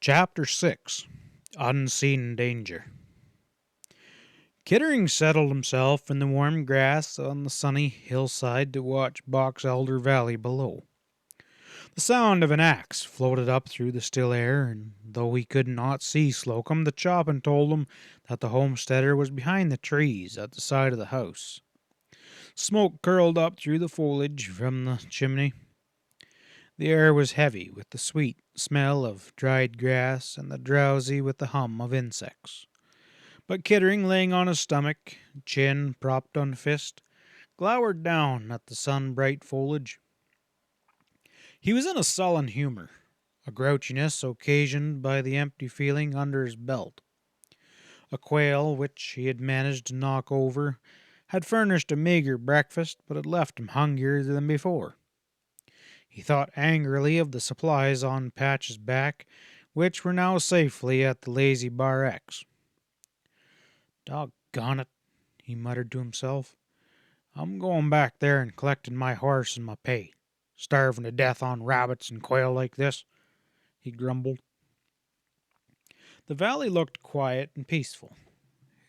Chapter 6 Unseen Danger. Kittering settled himself in the warm grass on the sunny hillside to watch Box Elder Valley below. The sound of an axe floated up through the still air, and though he could not see Slocum, the chopping told him that the homesteader was behind the trees at the side of the house. Smoke curled up through the foliage from the chimney. The air was heavy with the sweet smell of dried grass and the drowsy with the hum of insects. But Kittering, laying on his stomach, chin propped on fist, glowered down at the sun-bright foliage. He was in a sullen humor, a grouchiness occasioned by the empty feeling under his belt. A quail, which he had managed to knock over, had furnished a meager breakfast, but had left him hungrier than before. He thought angrily of the supplies on Patch's back, which were now safely at the Lazy Bar X. "Doggone it," he muttered to himself. "I'm going back there and collecting my horse and my pay. Starving to death on rabbits and quail like this," he grumbled. The valley looked quiet and peaceful.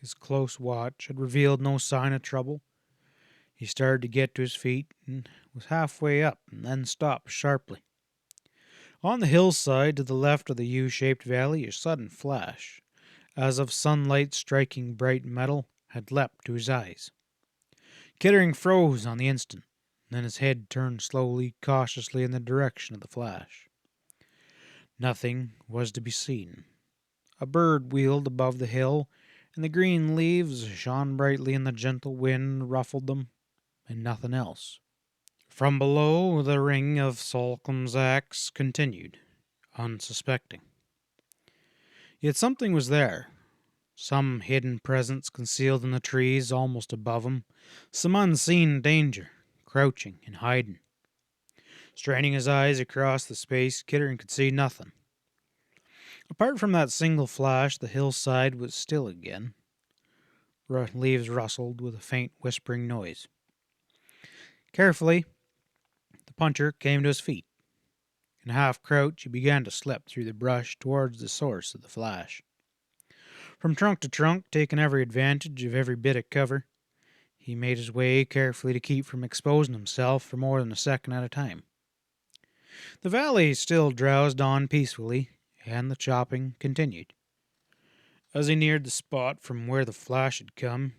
His close watch had revealed no sign of trouble. He started to get to his feet and was halfway up and then stopped sharply. On the hillside to the left of the U-shaped valley, a sudden flash, as of sunlight striking bright metal, had leapt to his eyes. Kittering froze on the instant, then his head turned slowly, cautiously in the direction of the flash. Nothing was to be seen. A bird wheeled above the hill, and the green leaves shone brightly in the gentle wind ruffled them, and nothing else. From below, the ring of Slocum's axe continued, unsuspecting. Yet something was there, some hidden presence concealed in the trees almost above him, some unseen danger, crouching and hiding. Straining his eyes across the space, Kittering could see nothing. Apart from that single flash, the hillside was still again. Leaves rustled with a faint whispering noise. Carefully, the puncher came to his feet. In a half-crouch, he began to slip through the brush towards the source of the flash. From trunk to trunk, taking every advantage of every bit of cover, he made his way carefully to keep from exposing himself for more than a second at a time. The valley still drowsed on peacefully, and the chopping continued. As he neared the spot from where the flash had come,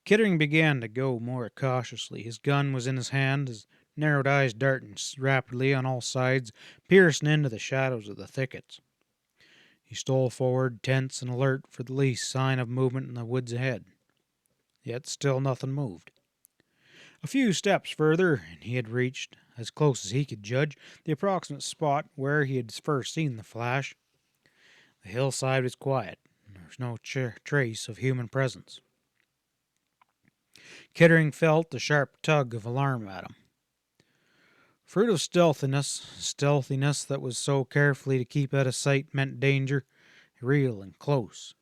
Kittering began to go more cautiously. His gun was in his hand, his narrowed eyes darting rapidly on all sides, piercing into the shadows of the thickets. He stole forward, tense and alert for the least sign of movement in the woods ahead. Yet still nothing moved. A few steps further, and he had reached, as close as he could judge, the approximate spot where he had first seen the flash. The hillside was quiet, and there was no trace of human presence. Kittering felt the sharp tug of alarm at him. Fruit of stealthiness that was so carefully to keep out of sight meant danger, real and close.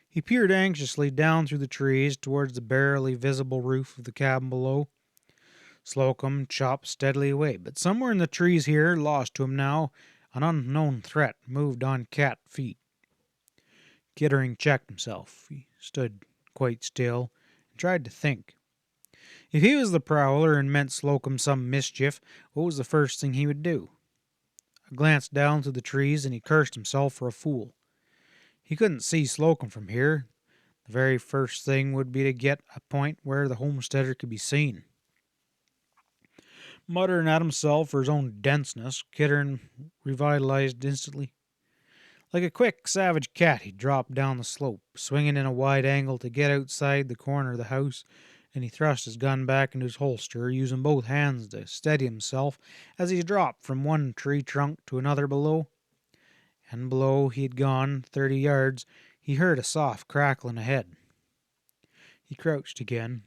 He peered anxiously down through the trees towards the barely visible roof of the cabin below. Slocum chopped steadily away, but somewhere in the trees here, lost to him now, an unknown threat moved on cat feet. Kittering checked himself. He stood quite still and tried to think. If he was the prowler and meant Slocum some mischief, what was the first thing he would do? A glance down through the trees, and he cursed himself for a fool. He couldn't see Slocum from here. The very first thing would be to get a point where the homesteader could be seen. Muttering at himself for his own denseness, Kittering revitalized instantly. Like a quick, savage cat, he dropped down the slope, swinging in a wide angle to get outside the corner of the house, and he thrust his gun back into his holster, using both hands to steady himself as he dropped from one tree trunk to another below. And below he had gone 30 yards, he heard a soft crackling ahead. He crouched again,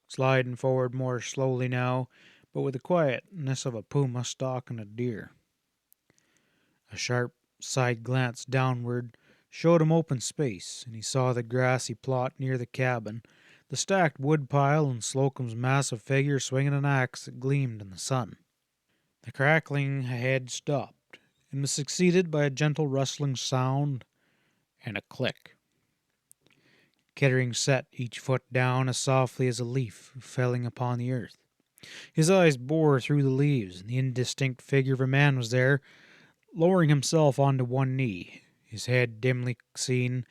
sliding forward more slowly now, but with the quietness of a puma stalking a deer. A sharp side glance downward showed him open space, and he saw the grassy plot near the cabin, the stacked wood pile, and Slocum's massive figure swinging an axe that gleamed in the sun. The crackling ahead stopped, and was succeeded by a gentle rustling sound and a click. Kettering set each foot down as softly as a leaf falling upon the earth. His eyes bored through the leaves, and the indistinct figure of a man was there, lowering himself onto one knee. His head, dimly seen,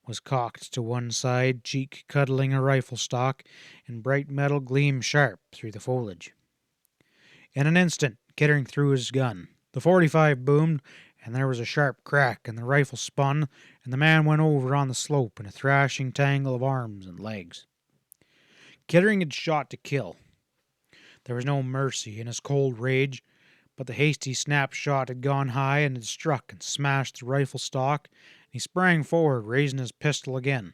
was cocked to one side, cheek cuddling a rifle stock, and bright metal gleamed sharp through the foliage. In an instant, Kettering threw his gun. The 45 boomed, and there was a sharp crack, and the rifle spun, and the man went over on the slope in a thrashing tangle of arms and legs. Kettering had shot to kill. There was no mercy in his cold rage, but the hasty snapshot had gone high and had struck and smashed the rifle stock, and he sprang forward, raising his pistol again.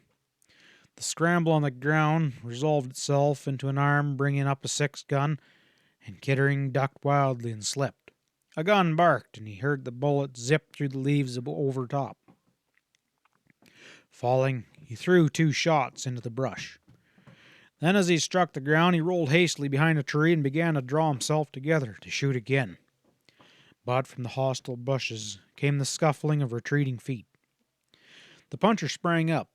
The scramble on the ground resolved itself into an arm bringing up a 6-gun, and Kettering ducked wildly and slipped. A gun barked, and he heard the bullet zip through the leaves overtop. Falling, he threw 2 shots into the brush. Then, as he struck the ground, he rolled hastily behind a tree and began to draw himself together to shoot again. But from the hostile bushes came the scuffling of retreating feet. The puncher sprang up,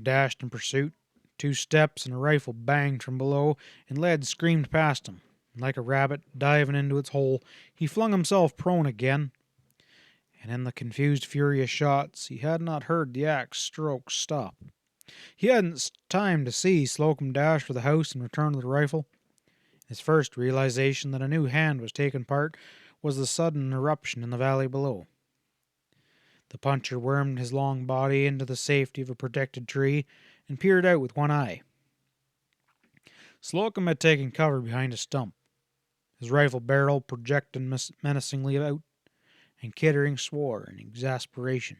dashed in pursuit. 2 steps and a rifle banged from below, and lead screamed past him. Like a rabbit diving into its hole, he flung himself prone again, and in the confused fury of shots he had not heard the axe strokes stop. He hadn't time to see Slocum dash for the house and return to the rifle. His first realization that a new hand was taking part was the sudden eruption in the valley below. The puncher wormed his long body into the safety of a protected tree and peered out with one eye. Slocum had taken cover behind a stump. His rifle barrel projected menacingly out, and Kettering swore in exasperation.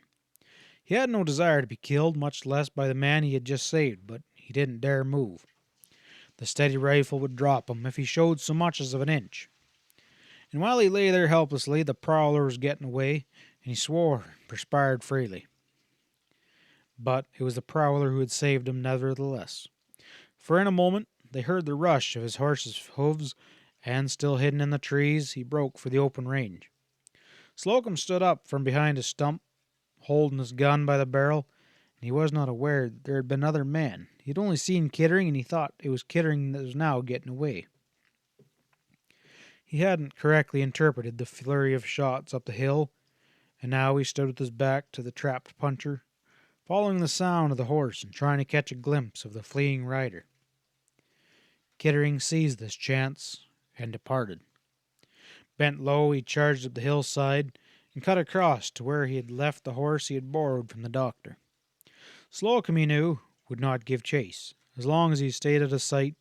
He had no desire to be killed, much less by the man he had just saved, but he didn't dare move. The steady rifle would drop him if he showed so much as of an inch. And while he lay there helplessly, the prowler was getting away, and he swore and perspired freely. But it was the prowler who had saved him nevertheless. For in a moment they heard the rush of his horse's hoofs, and still hidden in the trees, he broke for the open range. Slocum stood up from behind a stump, holding his gun by the barrel, and he was not aware that there had been another man. He had only seen Kettering, and he thought it was Kettering that was now getting away. He hadn't correctly interpreted the flurry of shots up the hill, and now he stood with his back to the trapped puncher, following the sound of the horse and trying to catch a glimpse of the fleeing rider. Kettering seized this chance and departed. Bent low, he charged up the hillside and cut across to where he had left the horse he had borrowed from the doctor. Slocum, he knew, would not give chase. As long as he stayed out of sight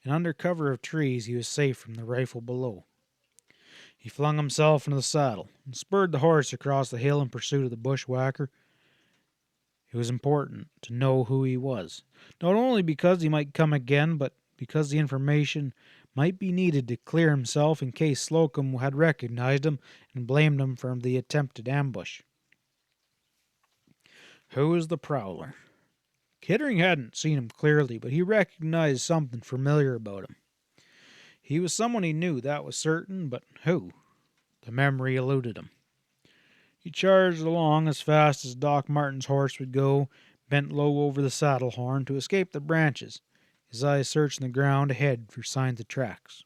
and under cover of trees, he was safe from the rifle below. He flung himself into the saddle and spurred the horse across the hill in pursuit of the bushwhacker. It was important to know who he was, not only because he might come again, but because the information might be needed to clear himself in case Slocum had recognized him and blamed him for the attempted ambush. Who was the prowler? Kettering hadn't seen him clearly, but he recognized something familiar about him. He was someone he knew, that was certain, but who? The memory eluded him. He charged along as fast as Doc Martin's horse would go, bent low over the saddle horn to escape the branches, his eyes searching the ground ahead for signs of tracks.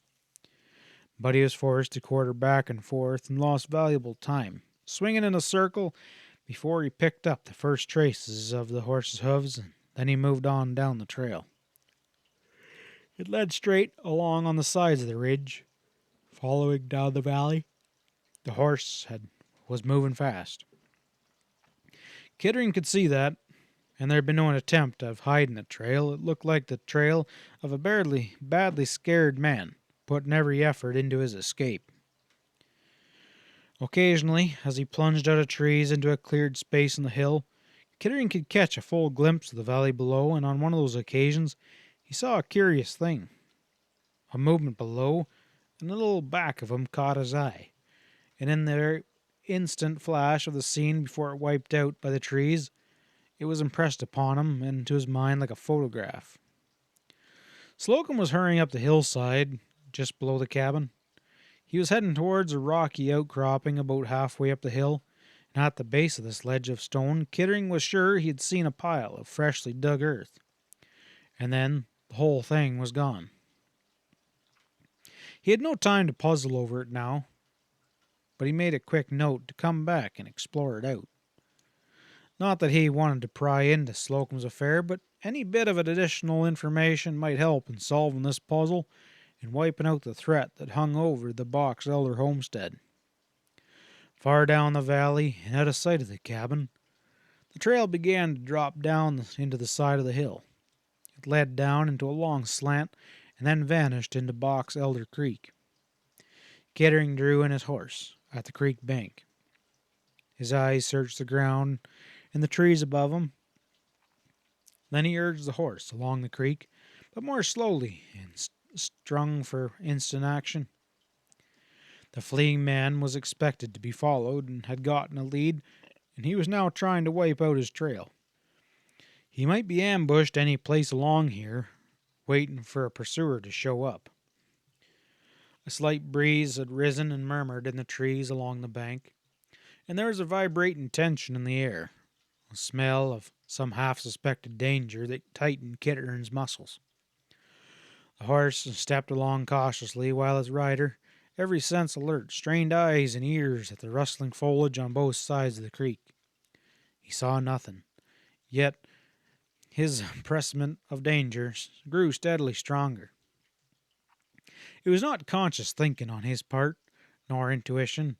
But he was forced to quarter back and forth and lost valuable time, swinging in a circle before he picked up the first traces of the horse's hooves, and then he moved on down the trail. It led straight along on the sides of the ridge, following down the valley. The horse was moving fast. Kettering could see that, and there had been no attempt of hiding the trail. It looked like the trail of a badly scared man, putting every effort into his escape. Occasionally, as he plunged out of trees into a cleared space on the hill, Kettering could catch a full glimpse of the valley below, and on one of those occasions he saw a curious thing. A movement below, and a little back of him caught his eye, and in the instant flash of the scene before it wiped out by the trees, it was impressed upon him and into his mind like a photograph. Slocum was hurrying up the hillside, just below the cabin. He was heading towards a rocky outcropping about halfway up the hill, At the base of this ledge of stone, Kittering was sure he had seen a pile of freshly dug earth, and then the whole thing was gone. He had no time to puzzle over it now, but he made a quick note to come back and explore it out. Not that he wanted to pry into Slocum's affair, but any bit of additional information might help in solving this puzzle and wiping out the threat that hung over the Box Elder homestead. Far down the valley and out of sight of the cabin, the trail began to drop down into the side of the hill. It led down into a long slant and then vanished into Box Elder Creek. Kittering drew in his horse at the creek bank. His eyes searched the ground and the trees above him. Then he urged the horse along the creek, but more slowly and strung for instant action. The fleeing man was expected to be followed and had gotten a lead, and he was now trying to wipe out his trail. He might be ambushed any place along here, waiting for a pursuer to show up. A slight breeze had risen and murmured in the trees along the bank, and there was a vibrating tension in the air, a smell of some half-suspected danger that tightened Kittering's muscles. The horse stepped along cautiously while his rider, every sense alert, strained eyes and ears at the rustling foliage on both sides of the creek. He saw nothing, yet his presentiment of danger grew steadily stronger. It was not conscious thinking on his part, nor intuition,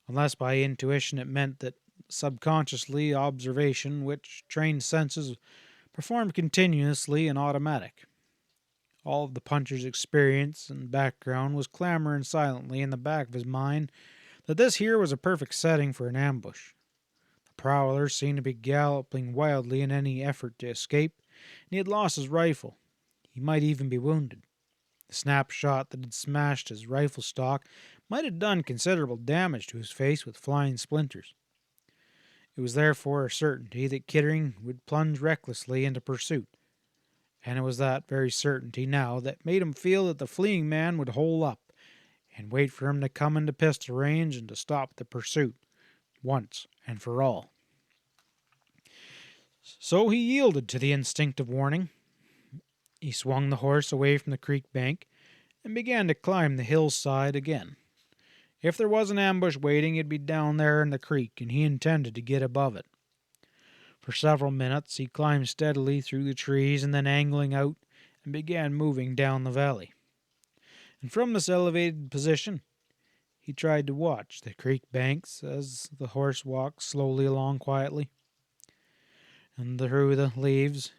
unless by intuition it meant that subconsciously observation which trained senses performed continuously and automatic. All of the puncher's experience and background was clamoring silently in the back of his mind that this here was a perfect setting for an ambush. The prowler seemed to be galloping wildly in any effort to escape, and he had lost his rifle. He might even be wounded. The snapshot that had smashed his rifle stock might have done considerable damage to his face with flying splinters. It was therefore a certainty that Kittering would plunge recklessly into pursuit, and it was that very certainty now that made him feel that the fleeing man would hole up and wait for him to come into pistol range and to stop the pursuit once and for all. So he yielded to the instinct of warning. He swung the horse away from the creek bank and began to climb the hillside again. If there was an ambush waiting, it'd be down there in the creek, and he intended to get above it. For several minutes he climbed steadily through the trees and then angling out and began moving down the valley. And from this elevated position he tried to watch the creek banks as the horse walked slowly along quietly. And through the leaves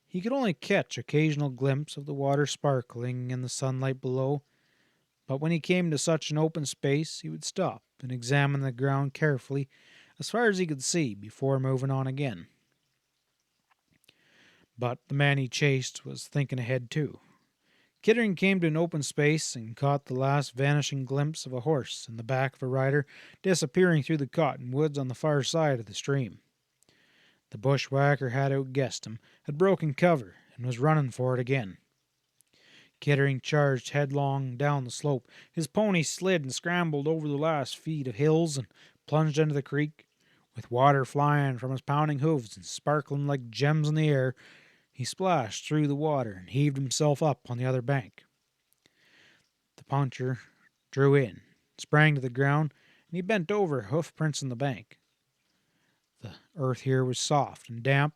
he could only catch occasional glimpses of the water sparkling in the sunlight below, but when he came to such an open space he would stop and examine the ground carefully as far as he could see before moving on again. But the man he chased was thinking ahead too. Kittering came to an open space and caught the last vanishing glimpse of a horse and the back of a rider disappearing through the cottonwoods on the far side of the stream. The bushwhacker had outguessed him, had broken cover, and was running for it again. Kittering charged headlong down the slope. His pony slid and scrambled over the last feet of hills and plunged into the creek. With water flying from his pounding hooves and sparkling like gems in the air, he splashed through the water and heaved himself up on the other bank. The puncher drew in, sprang to the ground, and he bent over hoof prints in the bank. The earth here was soft and damp,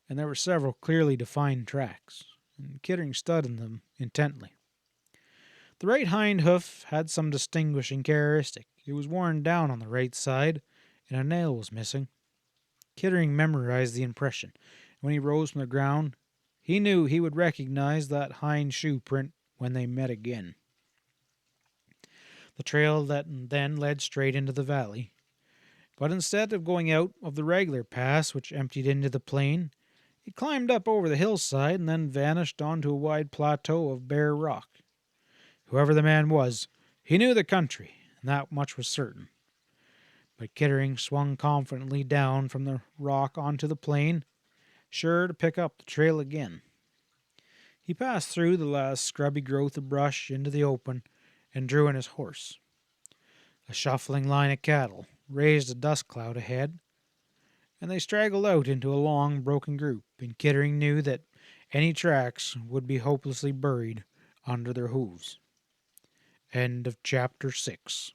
and there were several clearly defined tracks, and Kittering studied them intently. The right hind hoof had some distinguishing characteristic. It was worn down on the right side, and a nail was missing. Kittering memorized the impression, and when he rose from the ground, he knew he would recognize that hind shoe print when they met again. The trail that then led straight into the valley, but instead of going out of the regular pass which emptied into the plain, it climbed up over the hillside and then vanished onto a wide plateau of bare rock. Whoever the man was, he knew the country, and that much was certain. But Kittering swung confidently down from the rock onto the plain, sure to pick up the trail again. He passed through the last scrubby growth of brush into the open and drew in his horse. A shuffling line of cattle raised a dust cloud ahead, and they straggled out into a long, broken group, and Kittering knew that any tracks would be hopelessly buried under their hooves. End of chapter 6.